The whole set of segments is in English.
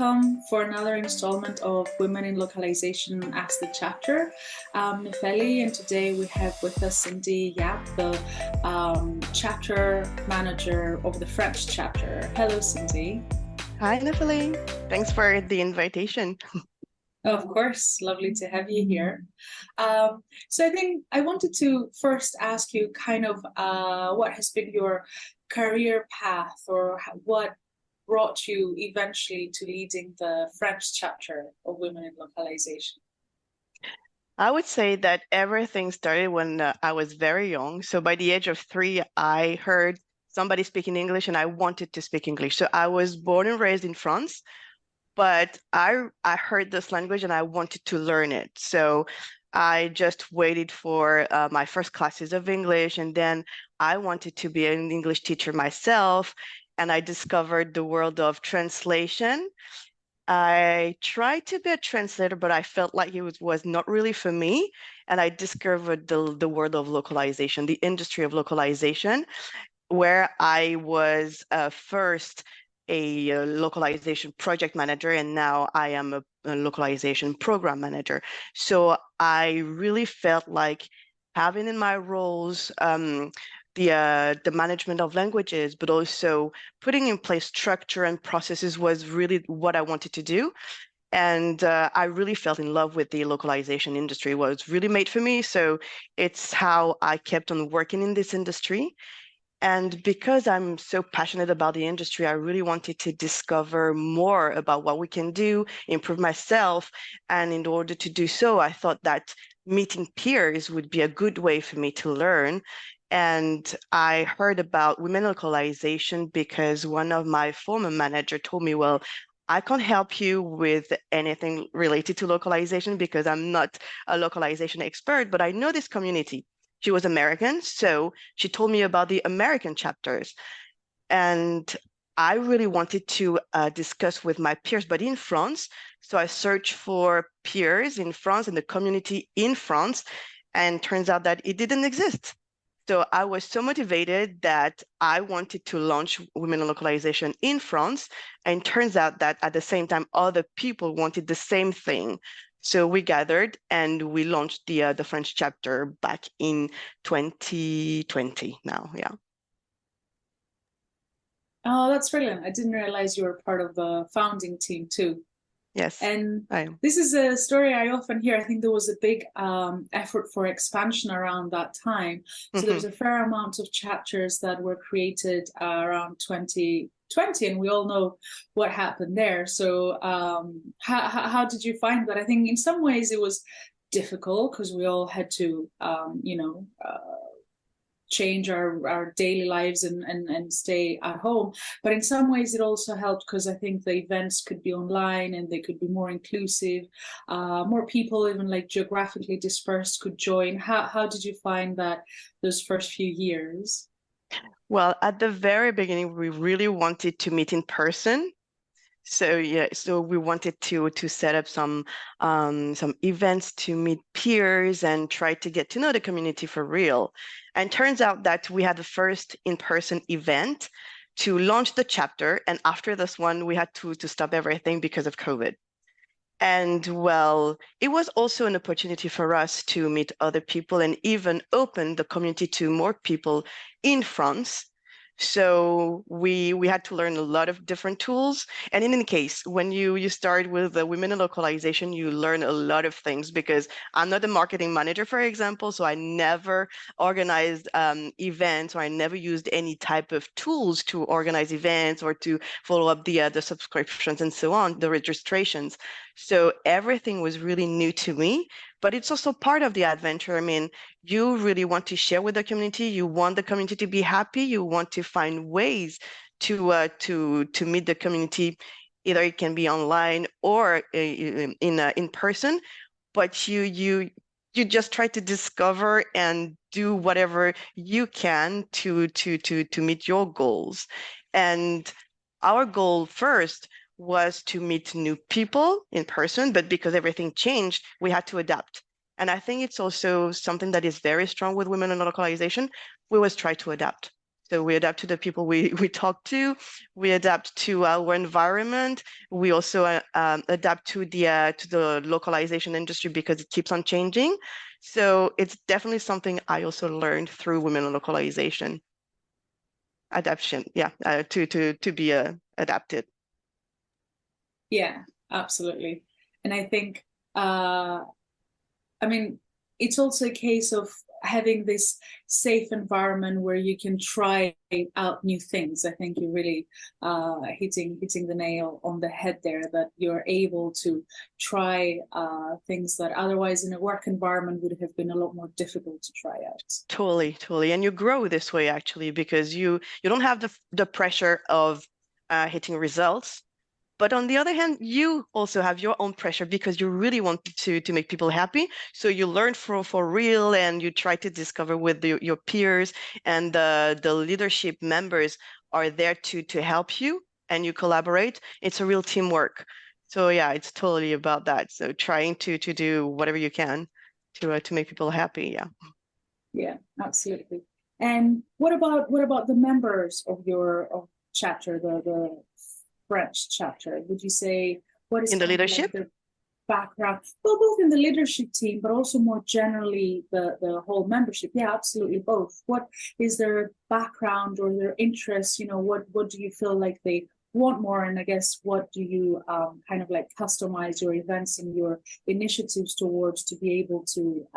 welcome for another installment of Women in Localization as the chapter. I'm Nefeli, and today we have with us Cindy Yap, the chapter manager of the French chapter. Hello, Cindy. Hi, Nefeli. Thanks for the invitation. Of course, lovely to have you here. So I think I wanted to first ask you kind of what has been your career path, or what brought you eventually to leading the French chapter of Women in Localization? I would say that everything started when I was very young. So by the age of 3, I heard somebody speaking English and I wanted to speak English. So I was born and raised in France, but I heard this language and I wanted to learn it. So I just waited for my first classes of English, and then I wanted to be an English teacher myself. And I discovered the world of translation. I tried to be a translator, but I felt like it was not really for me. And I discovered the world of localization, the industry of localization, where I was first a localization project manager, and now I am a localization program manager. So I really felt like having in my roles the management of languages, but also putting in place structure and processes was really what I wanted to do. And I really fell in love with the localization industry. It was really made for me. So it's how I kept on working in this industry. And because I'm so passionate about the industry, I really wanted to discover more about what we can do, improve myself. And in order to do so, I thought that meeting peers would be a good way for me to learn. And I heard about women localization because one of my former managers told me, well, I can't help you with anything related to localization because I'm not a localization expert, but I know this community. She was American, so she told me about the American chapters. And I really wanted to discuss with my peers, but in France. So I searched for peers in France and the community in France, and turns out that it didn't exist. So I was so motivated that I wanted to launch Women in Localization in France. And turns out that at the same time, other people wanted the same thing. So we gathered and we launched the French chapter back in 2020 now, yeah. Oh, that's brilliant. I didn't realize you were part of the founding team too. Yes, And I am. this is a story I often hear. I think there was a big effort for expansion around that time. So there was a fair amount of chapters that were created around 2020, and we all know what happened there. So how did you find that? I think in some ways it was difficult because we all had to, change our daily lives and stay at home. But in some ways it also helped because I think the events could be online and they could be more inclusive. More people, even like geographically dispersed, could join. How did you find that those first few years? Well, at the very beginning, we really wanted to meet in person. So yeah, so we wanted to set up some events to meet peers and try to get to know the community for real. And turns out that we had the first in-person event to launch the chapter, and after this one, we had to stop everything because of COVID. And well, it was also an opportunity for us to meet other people and even open the community to more people in France. So we had to learn a lot of different tools. And in any case, when you start with the Women in Localization, you learn a lot of things because I'm not a marketing manager, for example, so I never organized events, or I never used any type of tools to organize events or to follow up the subscriptions and so on, the registrations. So everything was really new to me, but it's also part of the adventure. I mean, you really want to share with the community. You want the community to be happy. You want to find ways to meet the community. Either it can be online or in person, but you just try to discover and do whatever you can to meet your goals. And our goal first was to meet new people in person, but because everything changed, we had to adapt. And I think it's also something that is very strong with Women in Localization. We always try to adapt. So we adapt to the people we talk to. We adapt to our environment. We also adapt to the localization industry because it keeps on changing. So it's definitely something I also learned through women in localization. Adaptation, yeah, to be adapted. Yeah, absolutely. And I think, I mean, it's also a case of having this safe environment where you can try out new things. I think you're really hitting the nail on the head there, that you're able to try things that otherwise in a work environment would have been a lot more difficult to try out. Totally, totally. And you grow this way actually because you don't have the pressure of hitting results. But on the other hand, you also have your own pressure because you really want to make people happy. So you learn for real and you try to discover with your peers, and the leadership members are there to help you, and you collaborate. It's a real teamwork. So yeah, it's totally about that. So trying to do whatever you can to make people happy. Yeah. Yeah, absolutely. And what about the members of your chapter, the French chapter? Would you say what is In the kind of like leadership? the background, well, both in the leadership team, but also more generally the whole membership? Yeah, absolutely both. What is their background or their interests? You know, what do you feel like they want more? And I guess what do you kind of like customize your events and your initiatives towards to be able to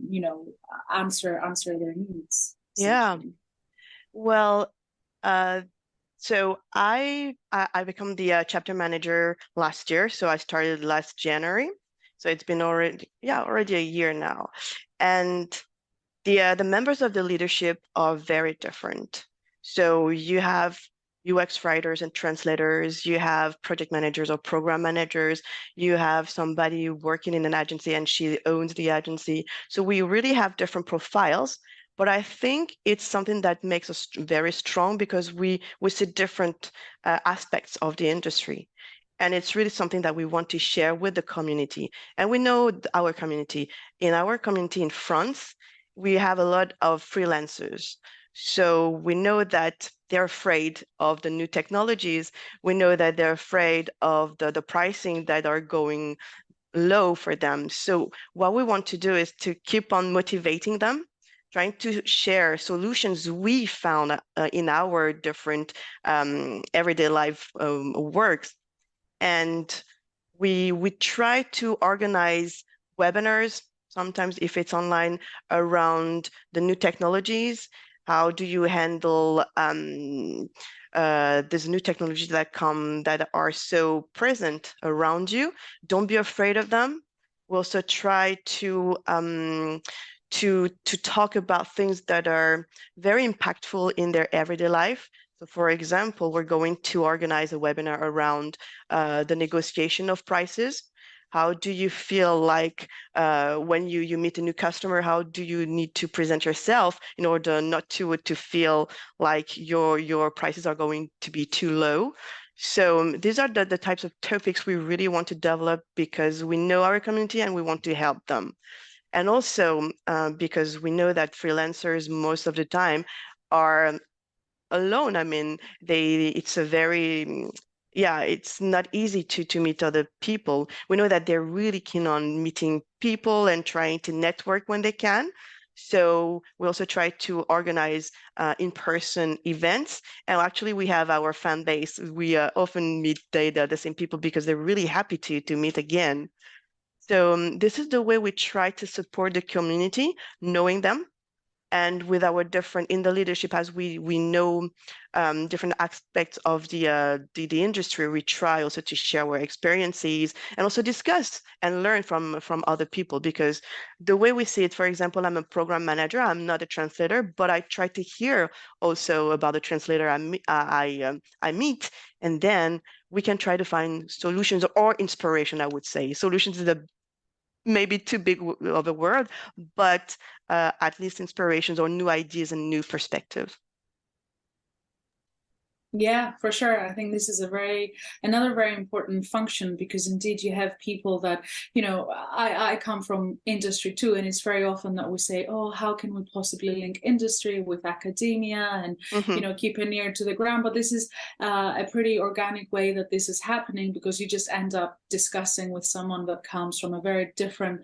you know, answer their needs, Yeah. essentially? Well, uh, so I become the chapter manager last year. So I started last January. So it's been already a year now. And the members of the leadership are very different. So you have UX writers and translators, you have project managers or program managers, you have somebody working in an agency and she owns the agency. So we really have different profiles, but I think it's something that makes us very strong because we see different aspects of the industry. And it's really something that we want to share with the community. And we know our community. In our community in France, we have a lot of freelancers. So we know that they're afraid of the new technologies. We know that they're afraid of the pricing that are going low for them. So what we want to do is to keep on motivating them, trying to share solutions we found in our different everyday life works. And we try to organize webinars, sometimes if it's online, around the new technologies. How do you handle these new technologies that are so present around you? Don't be afraid of them. We also try to talk about things that are very impactful in their everyday life. So for example, we're going to organize a webinar around the negotiation of prices. How do you feel like when you meet a new customer, how do you need to present yourself in order not to feel like your prices are going to be too low? So these are the types of topics we really want to develop because we know our community and we want to help them. And also because we know that freelancers most of the time are alone. I mean, it's a very, yeah, it's not easy to meet other people. We know that they're really keen on meeting people and trying to network when they can. So we also try to organize in-person events. And actually, we have our fan base. We often meet the same people because they're really happy to meet again. So this is the way we try to support the community, knowing them, and with our different in the leadership, as we know different aspects of the industry, we try also to share our experiences and also discuss and learn from other people. Because the way we see it, for example, I'm a program manager, I'm not a translator, but I try to hear also about the translator I meet, and then we can try to find solutions or inspiration. I would say solutions is a maybe too big of a word, but at least inspirations or new ideas and new perspectives. Yeah, for sure. I think this is another very important function, because indeed you have people that, I come from industry too, and it's very often that we say, oh, how can we possibly link industry with academia and, Hmm. keep it near to the ground? But this is a pretty organic way that this is happening, because you just end up discussing with someone that comes from a very different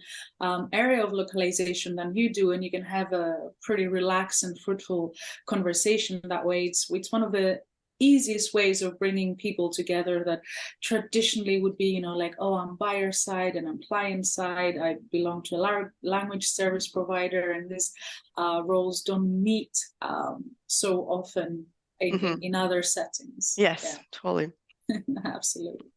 area of localization than you do, and you can have a pretty relaxed and fruitful conversation that way. It's one of the easiest ways of bringing people together that traditionally would be, like, oh, I'm buyer side and I'm client side, I belong to a language service provider, and these roles don't meet so often Hmm. in other settings. Yes, Yeah. totally. Absolutely.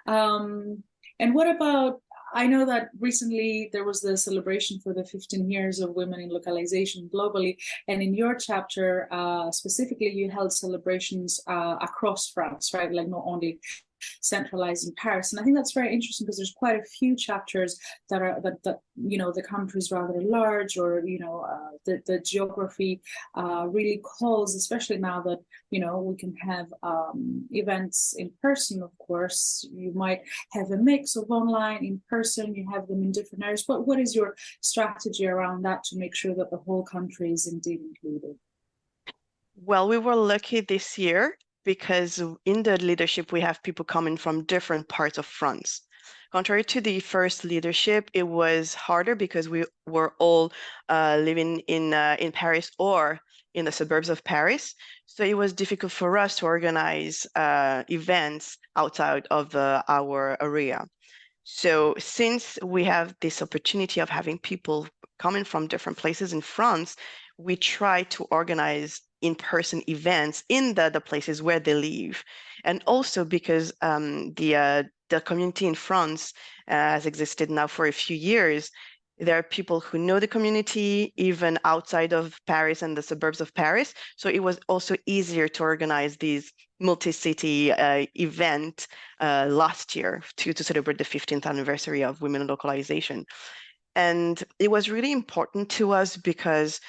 um, and what about, I know that recently there was the celebration for the 15 years of women in localization globally. And in your chapter, specifically, you held celebrations across France, right? Like not only centralized in Paris. And I think that's very interesting, because there's quite a few chapters that the country is rather large, or the geography really calls, especially now that we can have events in person. Of course, you might have a mix of online, in person. You have them in different areas. But what is your strategy around that to make sure that the whole country is indeed included? Well, we were lucky this year because in the leadership, we have people coming from different parts of France. Contrary to the first leadership, it was harder because we were all living in Paris or in the suburbs of Paris. So it was difficult for us to organize events outside of our area. So since we have this opportunity of having people coming from different places in France, we try to organize in-person events in the places where they live. And also because the community in France has existed now for a few years, there are people who know the community even outside of Paris and the suburbs of Paris. So it was also easier to organize these multi-city event last year to celebrate the 15th anniversary of women localization. And it was really important to us because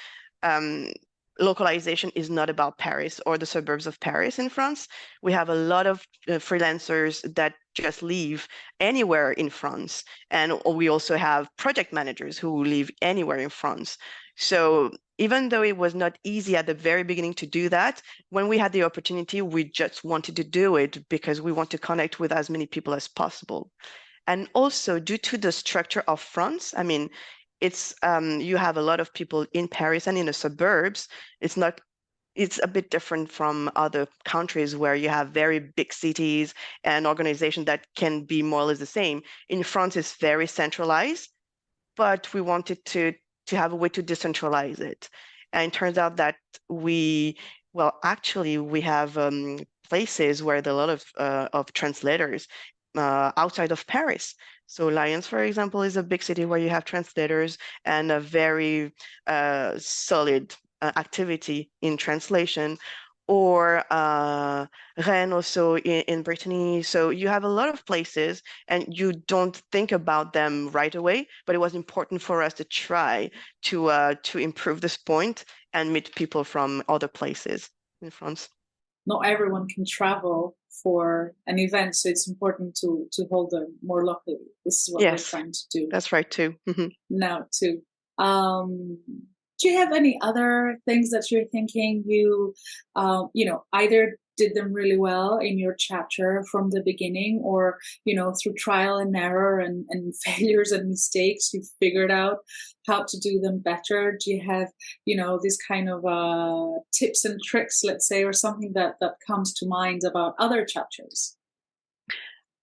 um, localization is not about Paris or the suburbs of Paris in France. We have a lot of freelancers that just live anywhere in France. And we also have project managers who live anywhere in France. So even though it was not easy at the very beginning to do that, when we had the opportunity, we just wanted to do it because we want to connect with as many people as possible. And also due to the structure of France, I mean, it's you have a lot of people in Paris and in the suburbs. It's not, it's a bit different from other countries where you have very big cities and organizations that can be more or less the same. In France, it's very centralized, but we wanted to have a way to decentralize it. And it turns out that well, actually, we have places where there are a lot of translators outside of Paris. So Lyons, for example, is a big city where you have translators and a very solid activity in translation, or Rennes also in Brittany. So you have a lot of places and you don't think about them right away, but it was important for us to try to improve this point and meet people from other places in France. Not everyone can travel for an event, so it's important to hold them more locally. This is what we're Yes, trying to do that's right too. Mhm. now too. Um, do you have any other things that you're thinking either did them really well in your chapter from the beginning, or through trial and error and failures and mistakes, you've figured out how to do them better? Do you have this kind of tips and tricks, let's say, or something that comes to mind about other chapters?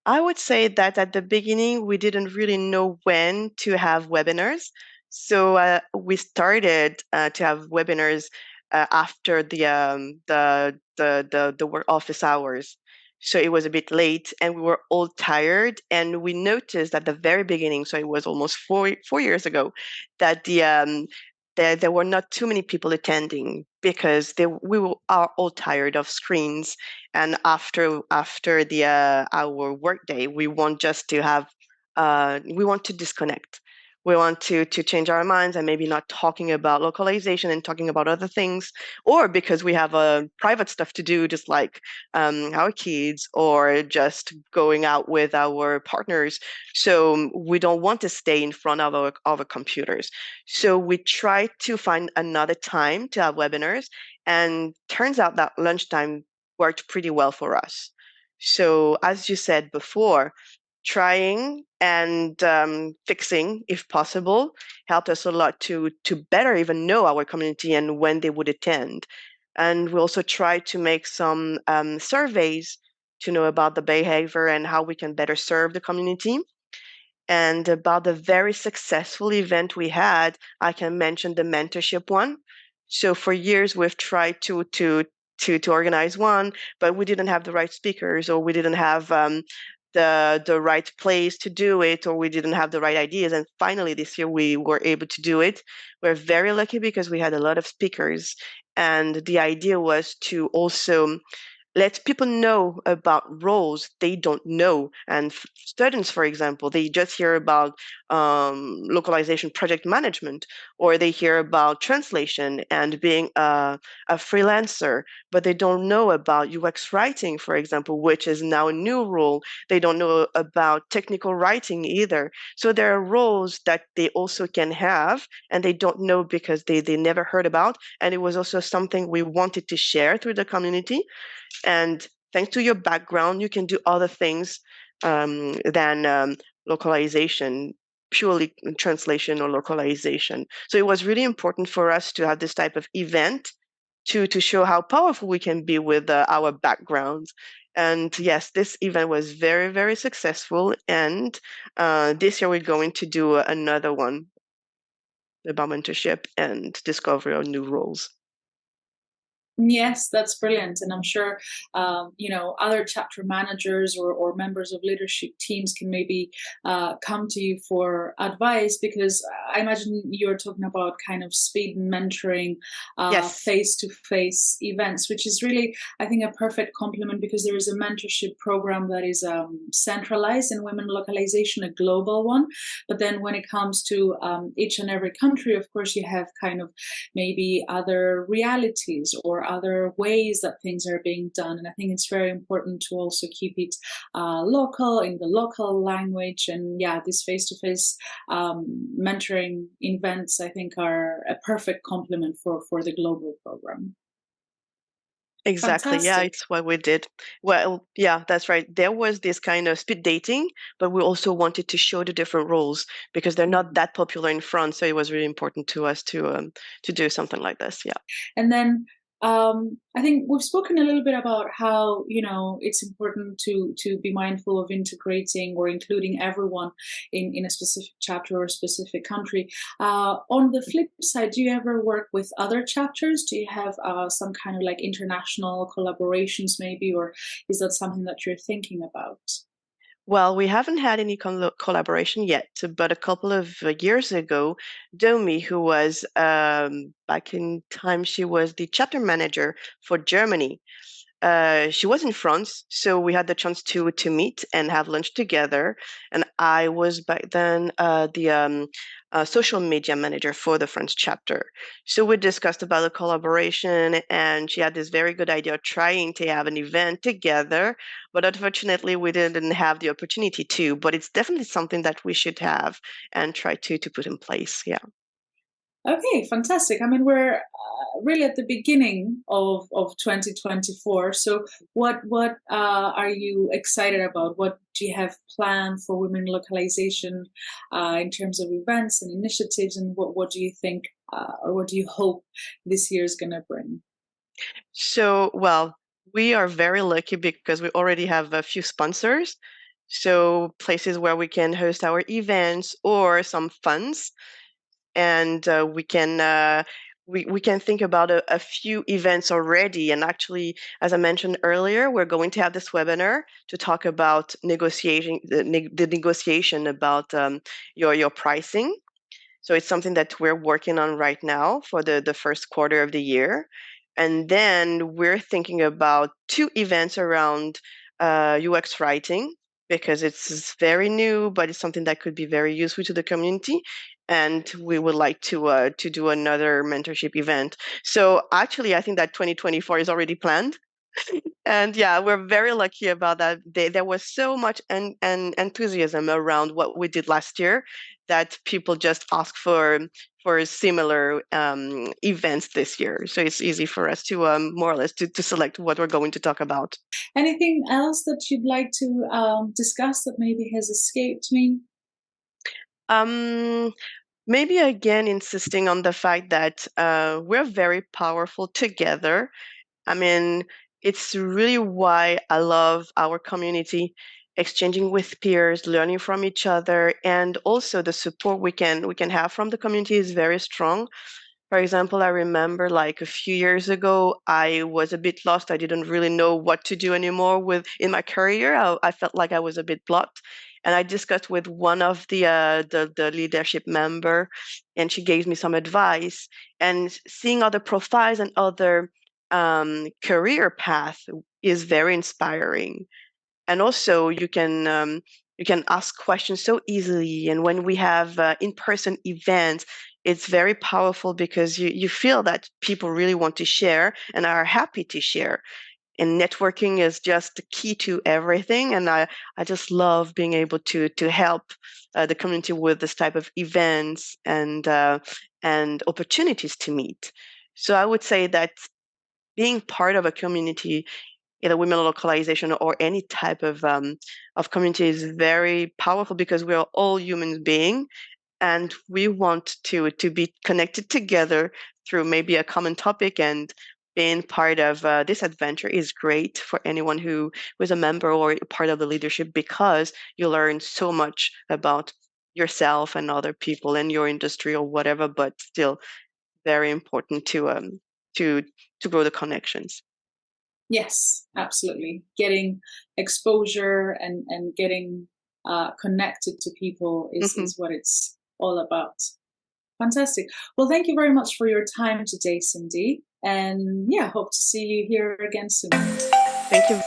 I would say that at the beginning, we didn't really know when to have webinars. So we started to have webinars after the work office hours. So it was a bit late and we were all tired. And we noticed at the very beginning, so it was almost four years ago, that there were not too many people attending because are all tired of screens, and after the our workday, we want just to have we want to disconnect. we want to change our minds and maybe not talking about localization and talking about other things, or because we have private stuff to do, just like our kids or just going out with our partners. So we don't want to stay in front of our computers. So we try to find another time to have webinars, and turns out that lunchtime worked pretty well for us. So as you said before, trying and fixing, if possible, helped us a lot to better even know our community and when they would attend. And we also try to make some surveys to know about the behavior and how we can better serve the community. And about the very successful event we had, I can mention the mentorship one. So for years we've tried to organize one, but we didn't have the right speakers, or we didn't have the right place to do it, or we didn't have the right ideas. And finally this year we were able to do it. We're very lucky because we had a lot of speakers, and the idea was to also let people know about roles they don't know. And students, for example, they just hear about localization project management, or they hear about translation and being a freelancer, but they don't know about UX writing, for example, which is now a new role. They don't know about technical writing either. So there are roles that they also can have, and they don't know because they never heard about. And it was also something we wanted to share through the community. And thanks to your background, you can do other things than localization, purely translation or localization. So it was really important for us to have this type of event to show how powerful we can be with our backgrounds. And yes, this event was very, very successful. And this year we're going to do another one about mentorship and discovery of new roles. Yes, that's brilliant. And I'm sure, other chapter managers or members of leadership teams can maybe come to you for advice, because I imagine you're talking about kind of speed mentoring, Yes. face-to-face events, which is really, I think, a perfect complement, because there is a mentorship program that is centralized in women localization, a global one. But then when it comes to each and every country, of course, you have kind of maybe other realities or other ways that things are being done. And I think it's very important to also keep it local, in the local language. And yeah, these face-to-face mentoring events, I think, are a perfect complement for the global program. Exactly. Yeah, Fantastic. it's what we did. Well, yeah, that's right. There was this kind of speed dating, but we also wanted to show the different roles because they're not that popular in France. So it was really important to us to do something like this. Yeah. And then I think we've spoken a little bit about how, it's important to be mindful of integrating or including everyone in a specific chapter or a specific country. On the flip side, do you ever work with other chapters? Do you have some kind of like international collaborations maybe, or is that something that you're thinking about? Well, we haven't had any collaboration yet, but a couple of years ago, Domi, who was back in time, she was the chapter manager for Germany. She was in France, so we had the chance to meet and have lunch together. And I was back then the social media manager for the French chapter. So we discussed about the collaboration, and she had this very good idea of trying to have an event together. But unfortunately, we didn't have the opportunity to. But it's definitely something that we should have and try to put in place. Yeah. Okay, fantastic. I mean, we're really at the beginning of 2024. So, what are you excited about? What do you have planned for women localization in terms of events and initiatives? And what do you think, or what do you hope this year is going to bring? So, well, we are very lucky because we already have a few sponsors. So places where we can host our events or some funds, and we can think about a few events already. And actually, as I mentioned earlier, we're going to have this webinar to talk about negotiating the negotiation about your pricing. So it's something that we're working on right now for the first quarter of the year. And then we're thinking about two events around UX writing, because it's very new, but it's something that could be very useful to the community. and we would like to do another mentorship event. So actually, I think that 2024 is already planned. And yeah, we're very lucky about that. There was so much enthusiasm around what we did last year that people just asked for similar events this year. So it's easy for us to more or less to select what we're going to talk about. Anything else that you'd like to discuss that maybe has escaped me? Um, Maybe again insisting on the fact that we're very powerful together. I mean, it's really why I love our community, exchanging with peers, learning from each other, and also the support we can have from the community is very strong. For example, I remember like a few years ago, I was a bit lost. I didn't really know what to do anymore with in my career. I felt like I was a bit blocked, and I discussed with one of the leadership member, and she gave me some advice. And seeing other profiles and other career path is very inspiring. And also you can ask questions so easily, and when we have in-person events, it's very powerful because you feel that people really want to share and are happy to share, and networking is just the key to everything. And I just love being able to help the community with this type of events and opportunities to meet. So I would say that being part of a community, either women localization or any type of community, is very powerful because we are all human beings, and we want to be connected together through maybe a common topic. And being part of this adventure is great for anyone who is a member or part of the leadership, because you learn so much about yourself and other people in your industry or whatever, but still very important to to grow the connections. Yes, absolutely. Getting exposure and getting connected to people Mhm. is what it's all about. Fantastic. Well, thank you very much for your time today, Cindy. And yeah, hope to see you here again soon. Thank you.